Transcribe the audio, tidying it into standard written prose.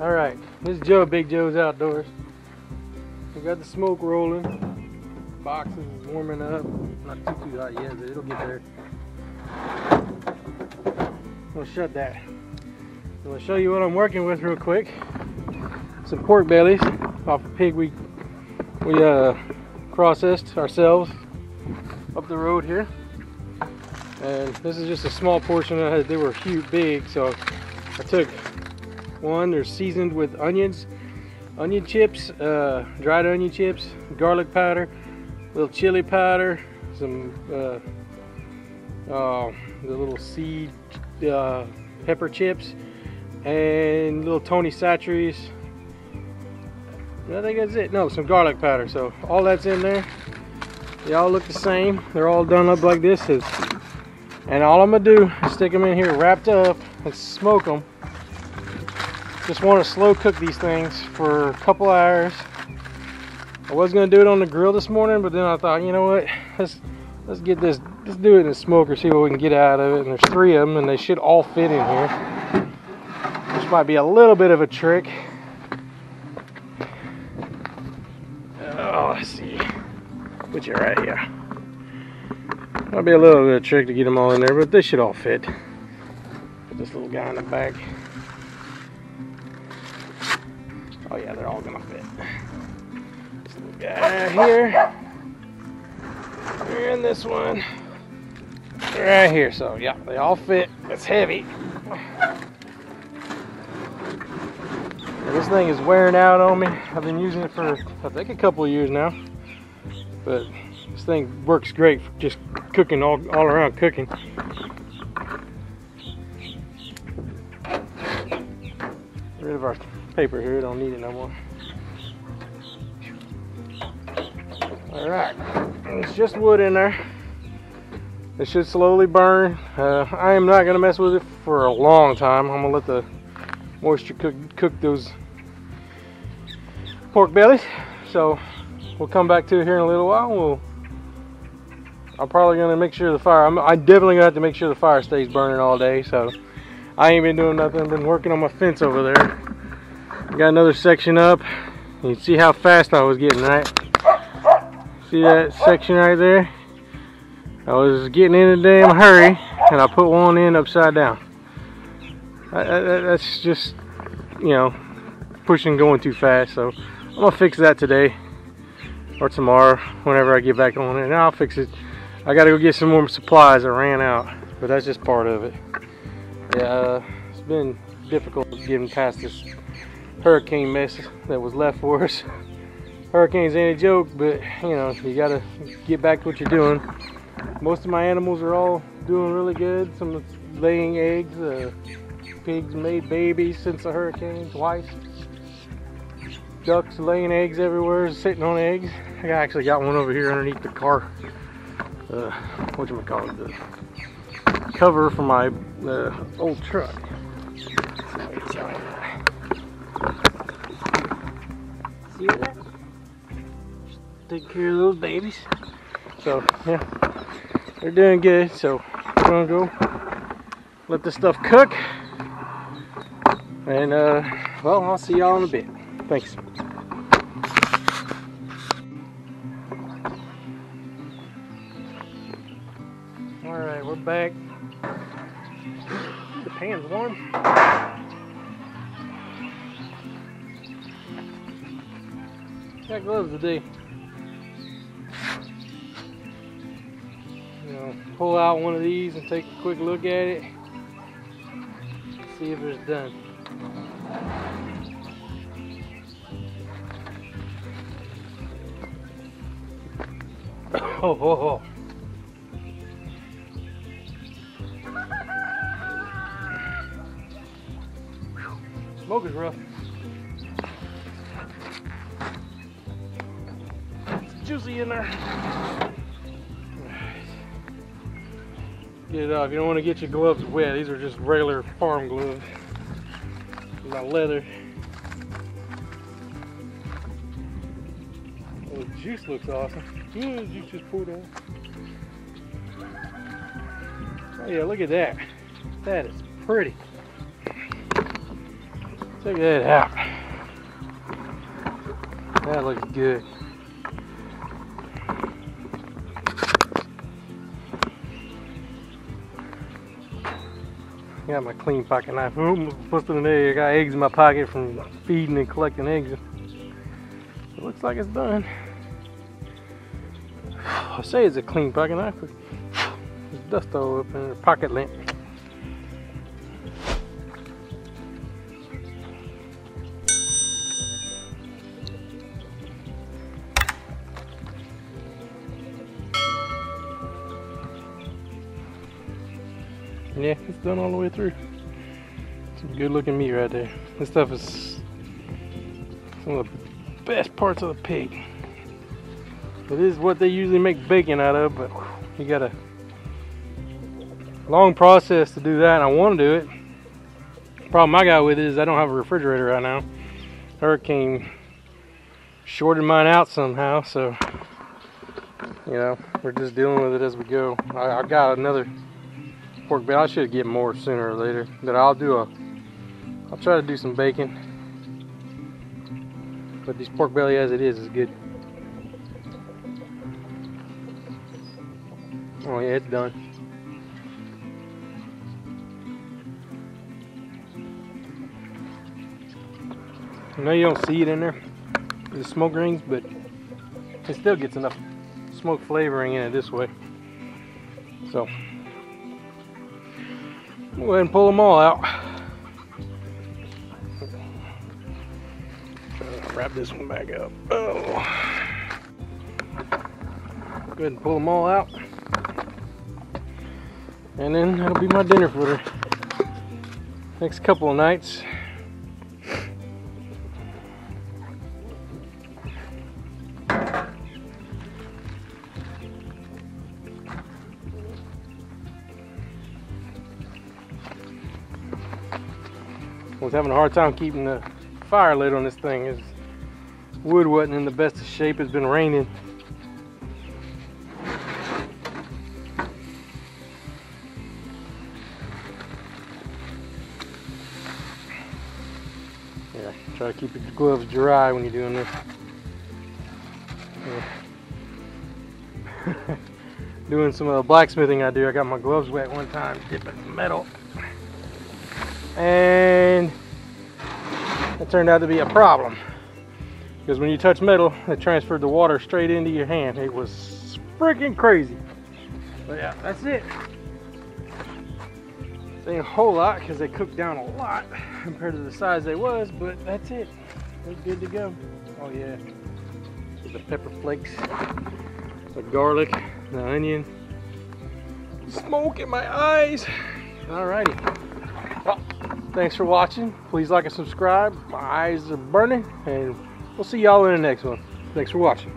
All right, this is Joe, Big Joe's Outdoors. We got the smoke rolling. Box is warming up. Not too hot yet, but it'll get there. I'm gonna shut that. I'm gonna show you what I'm working with real quick. Some pork bellies off a pig we processed ourselves up the road here. And this is just a small portion. They were huge, big, so I took one. They're seasoned with onions, onion chips, dried onion chips, garlic powder, little chili powder, some the little seed pepper chips, and little Tony Chachere's. I think that's it. No, some garlic powder. So all that's in there. They all look the same. They're all done up like this. And all I'm gonna do is stick them in here wrapped up and smoke them. Just want to slow cook these things for a couple hours. I was gonna do it on the grill this morning, but then I thought, you know what? Let's get this. Let's do it in the smoker. See what we can get out of it. And there's 3 of them, and they should all fit in here. Which might be a little bit of a trick. Oh, let's see. Put you right here. Might be a little bit of a trick to get them all in there, but they should all fit. Put this little guy in the back. Oh yeah, they're all gonna fit. This little guy right here. And this one right here. So yeah, they all fit. It's heavy. And this thing is wearing out on me. I've been using it for I think a couple of years now. But this thing works great for just cooking, all around cooking. Get rid of our paper here, don't need it no more. Alright, it's just wood in there. It should slowly burn. I am not going to mess with it for a long time. I'm going to let the moisture cook those pork bellies. So we'll come back to it here in a little while. I'm probably going to make sure the fire, I definitely going to have to make sure the fire stays burning all day. So I ain't been doing nothing. I've been working on my fence over there. Got another section up. You can see how fast I was getting, right? See that section right there? I was getting in a damn hurry, and I put one end upside down. That's just, you know, pushing going too fast. So I'm gonna fix that today or tomorrow, whenever I get back on it. And I'll fix it. I gotta go get some more supplies. I ran out, but that's just part of it. Yeah, it's been difficult getting past this hurricane mess that was left for us. Hurricanes ain't a joke, but you know, you gotta get back to what you're doing. Most of my animals are all doing really good. Some laying eggs. Pigs made babies since the hurricane twice. Ducks laying eggs everywhere, sitting on eggs. I actually got one over here underneath the car. Whatchamacallit, the cover for my old truck. See that? Take care of those babies. So yeah, they're doing good. So we're gonna go let this stuff cook, and well, I'll see y'all in a bit. Thanks. back. The pan's warm. Got gloves today. You know, pull out one of these and take a quick look at it. See if it's done. Oh. Smoke is rough. It's juicy in there. Get it off. You don't want to get your gloves wet. These are just regular farm gloves. Not leather. Oh, the juice looks awesome. Ooh, the juice just poured out. Oh yeah, look at that. That is pretty. Check that out. That looks good. Got my clean pocket knife. Ooh, busted an egg. I got eggs in my pocket from feeding and collecting eggs. It looks like it's done. I say it's a clean pocket knife, but there's dust all up in the pocket lint. Yeah, it's done all the way through. Some good looking meat right there. This stuff is some of the best parts of the pig. It is what they usually make bacon out of, but you got a long process to do that, and I want to do it. The problem I got with it is I don't have a refrigerator right now. Hurricane shorted mine out somehow, so you know, we're just dealing with it as we go. I got another pork belly. I should get more sooner or later. But I'll try to do some bacon. But this pork belly as it is good. Oh yeah, it's done. I know you don't see it in there, the smoke rings, but it still gets enough smoke flavoring in it this way. So go ahead and pull them all out. Try to wrap this one back up. Oh. Go ahead and pull them all out. And then that'll be my dinner for the next couple of nights. I was having a hard time keeping the fire lit on this thing. His wood wasn't in the best of shape. It's been raining. Yeah, try to keep your gloves dry when you're doing this. Yeah. Doing some of the blacksmithing I do. I got my gloves wet one time, dipping some metal. And it turned out to be a problem because when you touch metal, it transferred the water straight into your hand. It was freaking crazy. But yeah, that's it. It ain't a whole lot because they cooked down a lot compared to the size they was, but that's it. They're good to go. Oh yeah, the pepper flakes, the garlic, the onion, smoke in my eyes. Alrighty. Well, thanks for watching. Please like and subscribe. My eyes are burning, and we'll see y'all in the next one. Thanks for watching.